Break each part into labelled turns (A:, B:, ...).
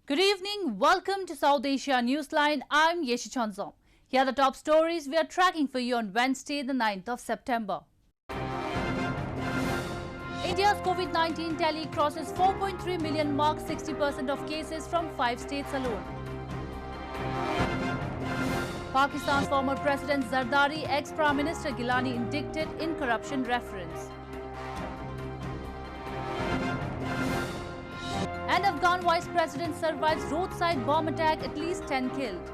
A: Good evening. Welcome to South Asia Newsline. I'm Yeshi Chanzom. Here are the top stories we are tracking for you on Wednesday, the 9th of September. India's COVID-19 tally crosses 4.3 million mark, 60% of cases from 5 states alone. Pakistan's former President Zardari, ex-Prime Minister Gilani indicted in corruption reference. And Afghan Vice President survives roadside bomb attack, at least 10 killed.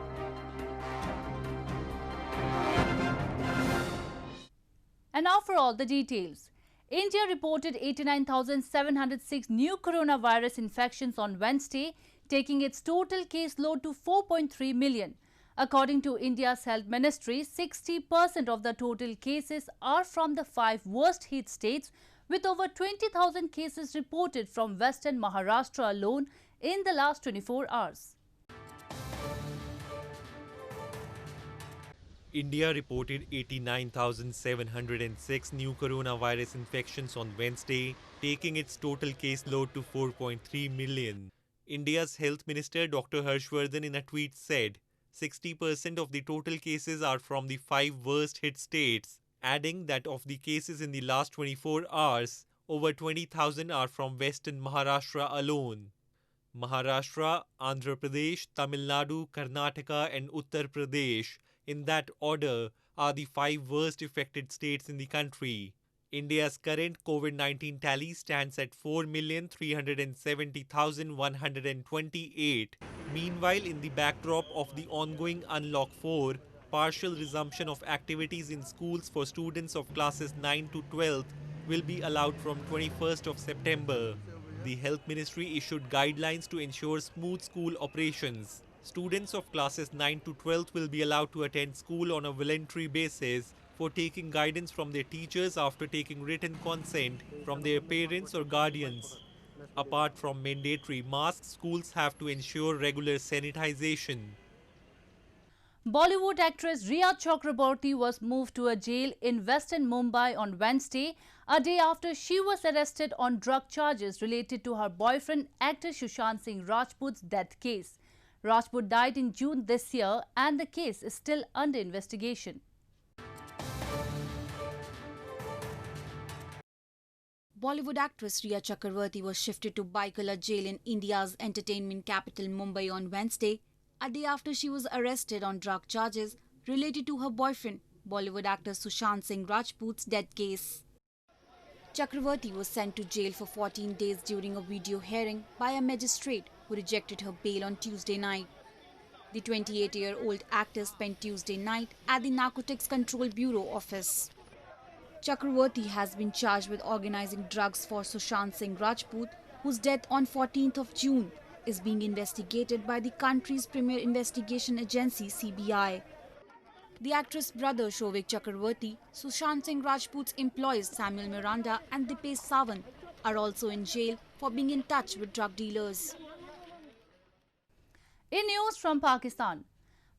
A: And now for all the details. India reported 89,706 new coronavirus infections on Wednesday, taking its total case load to 4.3 million. According to India's Health Ministry, 60% of the total cases are from the 5 worst hit states, with over 20,000 cases reported from Western Maharashtra alone in the last 24 hours.
B: India reported 89,706 new coronavirus infections on Wednesday, taking its total case load to 4.3 million. India's Health Minister Dr. Harshvardhan in a tweet said, 60% of the total cases are from the 5 worst hit states, adding that of the cases in the last 24 hours, over 20,000 are from Western Maharashtra alone. Maharashtra, Andhra Pradesh, Tamil Nadu, Karnataka and Uttar Pradesh, in that order, are the 5 worst affected states in the country. India's current COVID-19 tally stands at 4,370,128. Meanwhile, in the backdrop of the ongoing Unlock 4, partial resumption of activities in schools for students of classes 9 to 12 will be allowed from 21st of September. The Health Ministry issued guidelines to ensure smooth school operations. Students of classes 9 to 12 will be allowed to attend school on a voluntary basis for taking guidance from their teachers after taking written consent from their parents or guardians. Apart from mandatory masks, schools have to ensure regular sanitization.
A: Bollywood actress Riya Chakraborty was moved to a jail in western Mumbai on Wednesday, a day after she was arrested on drug charges related to her boyfriend, actor Sushant Singh Rajput's death case. Rajput died in June this year and the case is still under investigation.
C: Bollywood actress Riya Chakraborty was shifted to Baikala jail in India's entertainment capital Mumbai on Wednesday, a day after she was arrested on drug charges related to her boyfriend, Bollywood actor Sushant Singh Rajput's death case. Chakraborty was sent to jail for 14 days during a video hearing by a magistrate who rejected her bail on Tuesday night. The 28-year-old actor spent Tuesday night at the Narcotics Control Bureau office. Chakraborty has been charged with organizing drugs for Sushant Singh Rajput, whose death on 14th of June is being investigated by the country's premier investigation agency, CBI. The actress' brother Shovik Chakraborty, Sushant Singh Rajput's employees Samuel Miranda and Dipesh Sawant are also in jail for being in touch with drug dealers.
A: In news from Pakistan,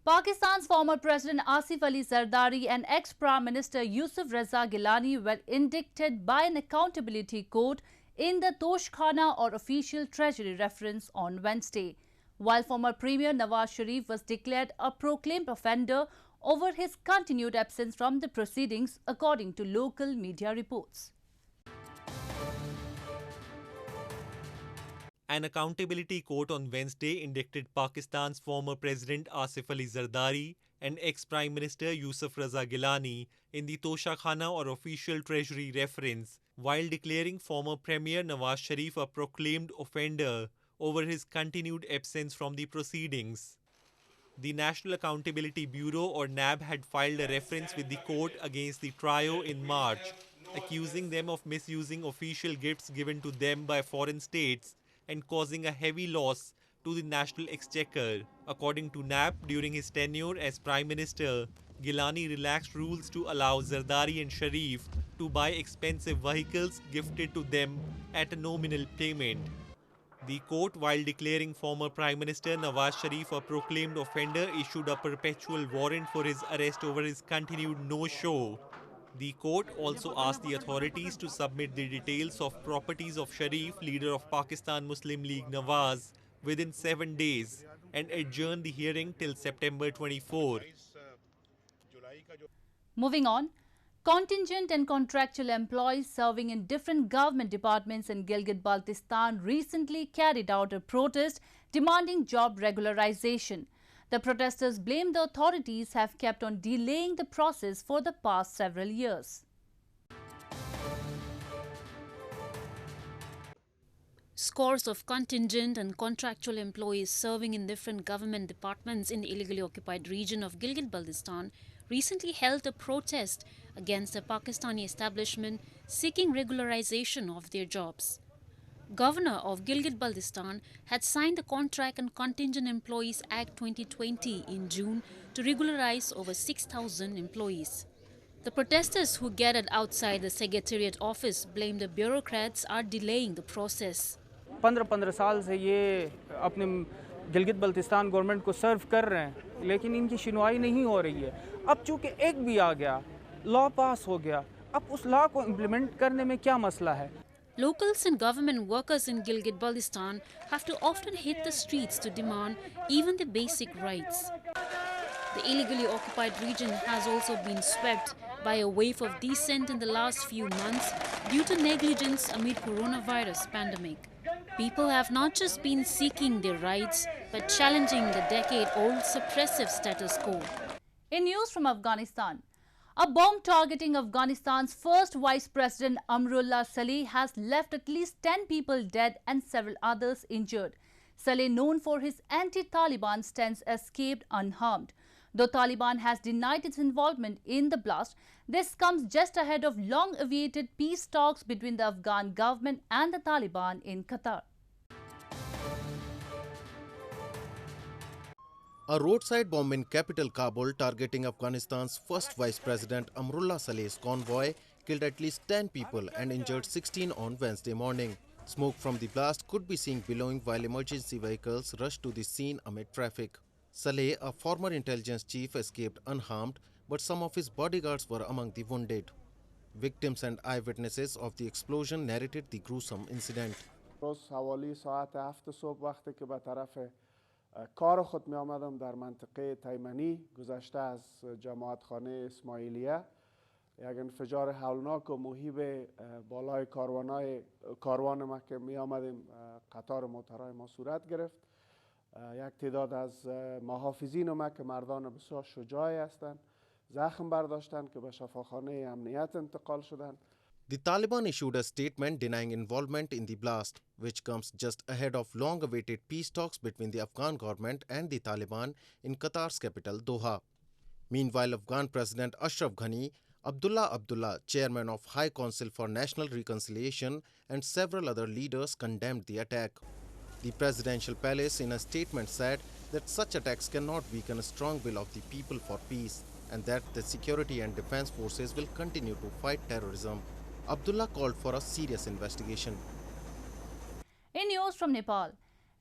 A: Pakistan's former President Asif Ali Zardari and ex-Prime Minister Yusuf Raza Gilani were indicted by an accountability court in the Toshkhana or official treasury reference on Wednesday, while former Premier Nawaz Sharif was declared a proclaimed offender over his continued absence from the proceedings, according to local media reports.
B: An accountability court on Wednesday indicted Pakistan's former President Asif Ali Zardari and ex-Prime Minister Yusuf Raza Gilani in the Toshakhana or official treasury reference, while declaring former Premier Nawaz Sharif a proclaimed offender over his continued absence from the proceedings. The National Accountability Bureau or NAB had filed a reference with the court against the trio in March, accusing them of misusing official gifts given to them by foreign states and causing a heavy loss to the National Exchequer. According to NAB, during his tenure as Prime Minister, Gilani relaxed rules to allow Zardari and Sharif to buy expensive vehicles gifted to them at a nominal payment. The court, while declaring former Prime Minister Nawaz Sharif a proclaimed offender, issued a perpetual warrant for his arrest over his continued no-show. The court also asked the authorities to submit the details of properties of Sharif, leader of Pakistan Muslim League Nawaz, within 7 days and adjourned the hearing till September 24.
A: Moving on, contingent and contractual employees serving in different government departments in Gilgit-Baltistan recently carried out a protest demanding job regularization. The protesters blame the authorities have kept on delaying the process for the past several years.
D: Scores of contingent and contractual employees serving in different government departments in the illegally occupied region of Gilgit-Baltistan recently held a protest against the Pakistani establishment seeking regularization of their jobs. Governor of Gilgit-Baltistan had signed the Contract and Contingent Employees Act 2020 in June to regularize over 6,000 employees. The protesters who gathered outside the Secretariat office blamed the bureaucrats are delaying the process.
E: 15 साल से ये अपने Gilgit Baltistan government को सर्व कर रहे हैं, लेकिन इनकी सुनवाई नहीं हो रही है। अब चूँकि एक भी आ गया, लॉ पास हो गया, अब उस लॉ को इम्प्लीमेंट करने में क्या मसला है?
D: Locals and government workers in Gilgit-Baltistan have to often hit the streets to demand even the basic rights. The illegally occupied region has also been swept by a wave of dissent in the last few months due to negligence amid coronavirus pandemic. People have not just been seeking their rights, but challenging the decade-old suppressive status quo.
A: In news from Afghanistan, a bomb targeting Afghanistan's first Vice President Amrullah Saleh has left at least 10 people dead and several others injured. Saleh, known for his anti-Taliban stance, escaped unharmed. Though Taliban has denied its involvement in the blast, this comes just ahead of long-awaited peace talks between the Afghan government and the Taliban in Qatar.
F: A roadside bomb in capital Kabul targeting Afghanistan's first Vice President Amrullah Saleh's convoy killed at least 10 people and injured 16 on Wednesday morning. Smoke from the blast could be seen billowing while emergency vehicles rushed to the scene amid traffic. Saleh, a former intelligence chief, escaped unharmed, but some of his bodyguards were among the wounded. Victims and eyewitnesses of the explosion narrated the gruesome incident.
G: کار خود می آمدم در منطقه تیمنی گذشته از جماعت خانه اسماعیلیه یک انفجار هولناک و مهیب بالای کاروان ما که می آمدیم قطار موترهای ما صورت گرفت یک تعداد از محافظین ما که مردان بسیار شجاعی هستند زخم برداشتند که به شفاخانه امنیت انتقال شدند.
F: The Taliban issued a statement denying involvement in the blast, which comes just ahead of long-awaited peace talks between the Afghan government and the Taliban in Qatar's capital, Doha. Meanwhile, Afghan President Ashraf Ghani, Abdullah Abdullah, chairman of High Council for National Reconciliation, and several other leaders condemned the attack. The presidential palace in a statement said that such attacks cannot weaken a strong will of the people for peace and that the security and defense forces will continue to fight terrorism. Abdullah called for a serious investigation.
A: In news from Nepal,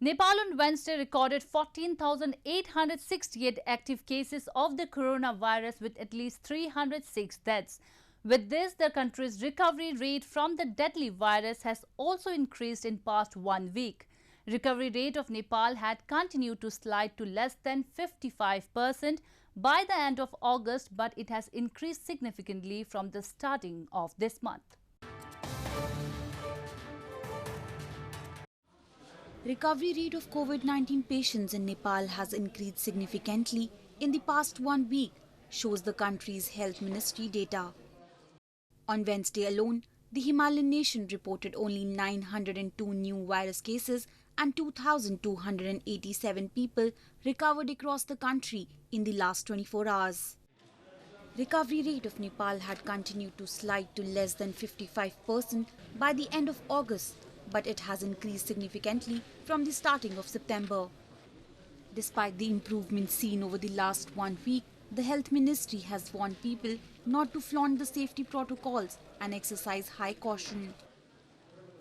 A: Nepal on Wednesday recorded 14,868 active cases of the coronavirus with at least 306 deaths. With this, the country's recovery rate from the deadly virus has also increased in past 1 week. Recovery rate of Nepal had continued to slide to less than 55% by the end of August, but it has increased significantly from the starting of this month.
C: Recovery rate of COVID-19 patients in Nepal has increased significantly in the past 1 week, shows the country's health ministry data. On Wednesday alone, the Himalayan nation reported only 902 new virus cases and 2,287 people recovered across the country in the last 24 hours. Recovery rate of Nepal had continued to slide to less than 55% by the end of August, but it has increased significantly from the starting of September. Despite the improvements seen over the last 1 week, the health ministry has warned people not to flaunt the safety protocols and exercise high caution.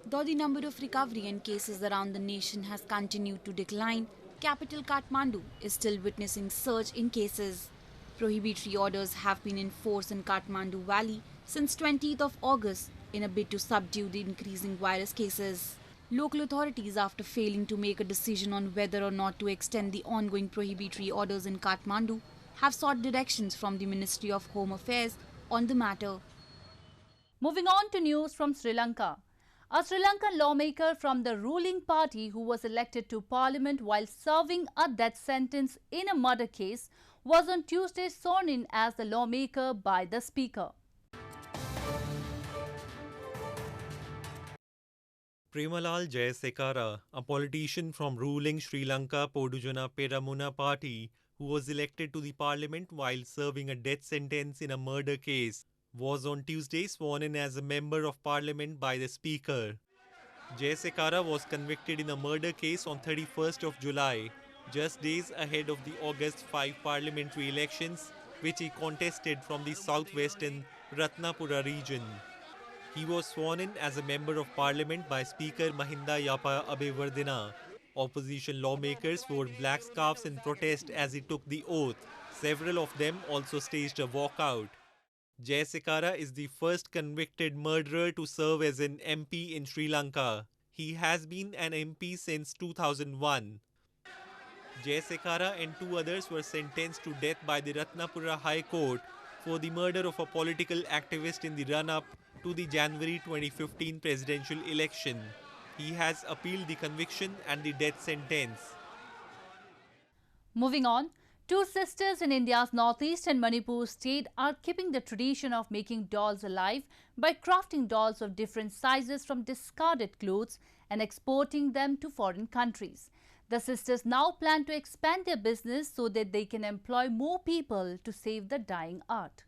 C: Though the number of recovery and cases around the nation has continued to decline, capital Kathmandu is still witnessing surge in cases. Prohibitory orders have been in force in Kathmandu Valley since 20th of August in a bid to subdue the increasing virus cases. Local authorities, after failing to make a decision on whether or not to extend the ongoing prohibitory orders in Kathmandu, have sought directions from the Ministry of Home Affairs on the matter.
A: Moving on to news from Sri Lanka. A Sri Lankan lawmaker from the ruling party who was elected to parliament while serving a death sentence in a murder case was on Tuesday sworn in as the lawmaker by the speaker.
B: Premalal Jayasekara, a politician from ruling Sri Lanka Podujana Peramuna party who was elected to the parliament while serving a death sentence in a murder case, was on Tuesday sworn in as a member of parliament by the speaker. Jayasekara was convicted in a murder case on 31st of July, just days ahead of the August 5 parliamentary elections, which he contested from the southwestern Ratnapura region. He was sworn in as a member of parliament by Speaker Mahinda Yapa Abeyewardena. Opposition lawmakers wore black scarves in protest as he took the oath. Several of them also staged a walkout. Jayasekara is the first convicted murderer to serve as an MP in Sri Lanka. He has been an MP since 2001. Jayasekara and two others were sentenced to death by the Ratnapura High Court for the murder of a political activist in the run-up to the January 2015 presidential election. He has appealed the conviction and the death sentence.
A: Moving on, two sisters in India's northeast and Manipur state are keeping the tradition of making dolls alive by crafting dolls of different sizes from discarded clothes and exporting them to foreign countries. The sisters now plan to expand their business so that they can employ more people to save the dying art.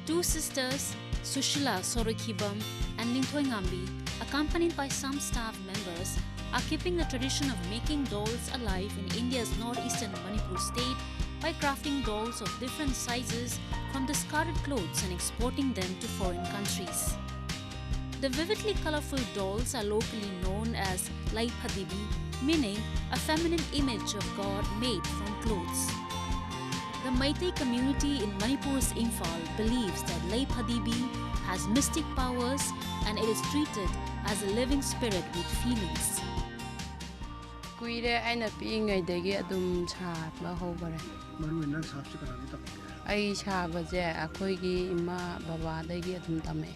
D: Two sisters, Sushila Sorokibam and Lingthoi Ngambi, accompanied by some staff members, are keeping the tradition of making dolls alive in India's northeastern Manipur state by crafting dolls of different sizes from discarded clothes and exporting them to foreign countries. The vividly colorful dolls are locally known as Lai Phadibi, meaning a feminine image of God made from clothes. The Meitei community in Manipur's Imphal believes that Lai Phadibi has mystic powers and it is treated as a living spirit with feelings.
H: Kuire aina piingaidagi adum chaba hobare.
I: Maruina sabse kanami tamge.
H: Ai chaba je akhoigi ima baba dagi adum tame.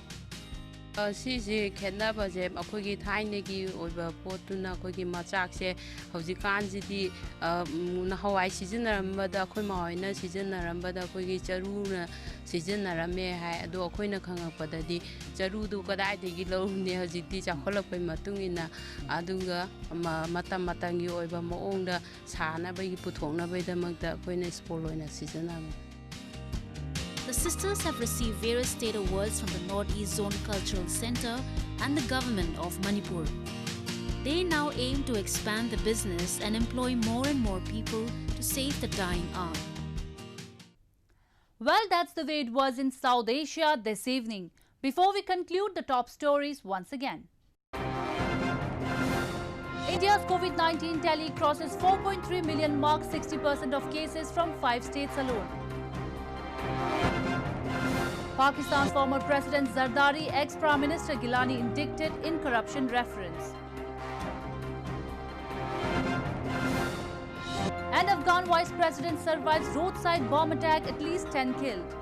H: Sisi khennabaje akhoigi thainegi oiba potuna akhoigi machakse haujikanjidi nahawai sizinarambada akhoi mahoina sizinarambada akhoigi charuna sizinarame hai ado akhoina khangakpadadi charudu kadaidagi lorune haujiti chakholakpai matungina adunga matam matangi oiba moongda sanabai puthongnabai damakta akhoina spoloina sizinarame.
D: The sisters have received various state awards from the Northeast Zone Cultural Center and the government of Manipur. They now aim to expand the business and employ more and more people to save the dying art.
A: Well, that's the way it was in South Asia this evening. Before we conclude the top stories once again. India's COVID-19 tally crosses 4.3 million mark, 60% of cases from 5 states alone. Pakistan's former President Zardari, ex-Prime Minister Gilani indicted in corruption reference. And Afghan Vice President survives roadside bomb attack, at least 10 killed.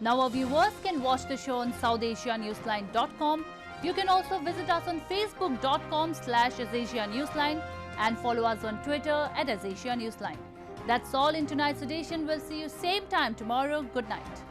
A: Now our viewers can watch the show on SouthAsiaNewsline.com. You can also visit us on Facebook.com/AsAsiaNewsline and follow us on Twitter @AsAsiaNewsline. That's all in tonight's edition. We'll see you same time tomorrow. Good night.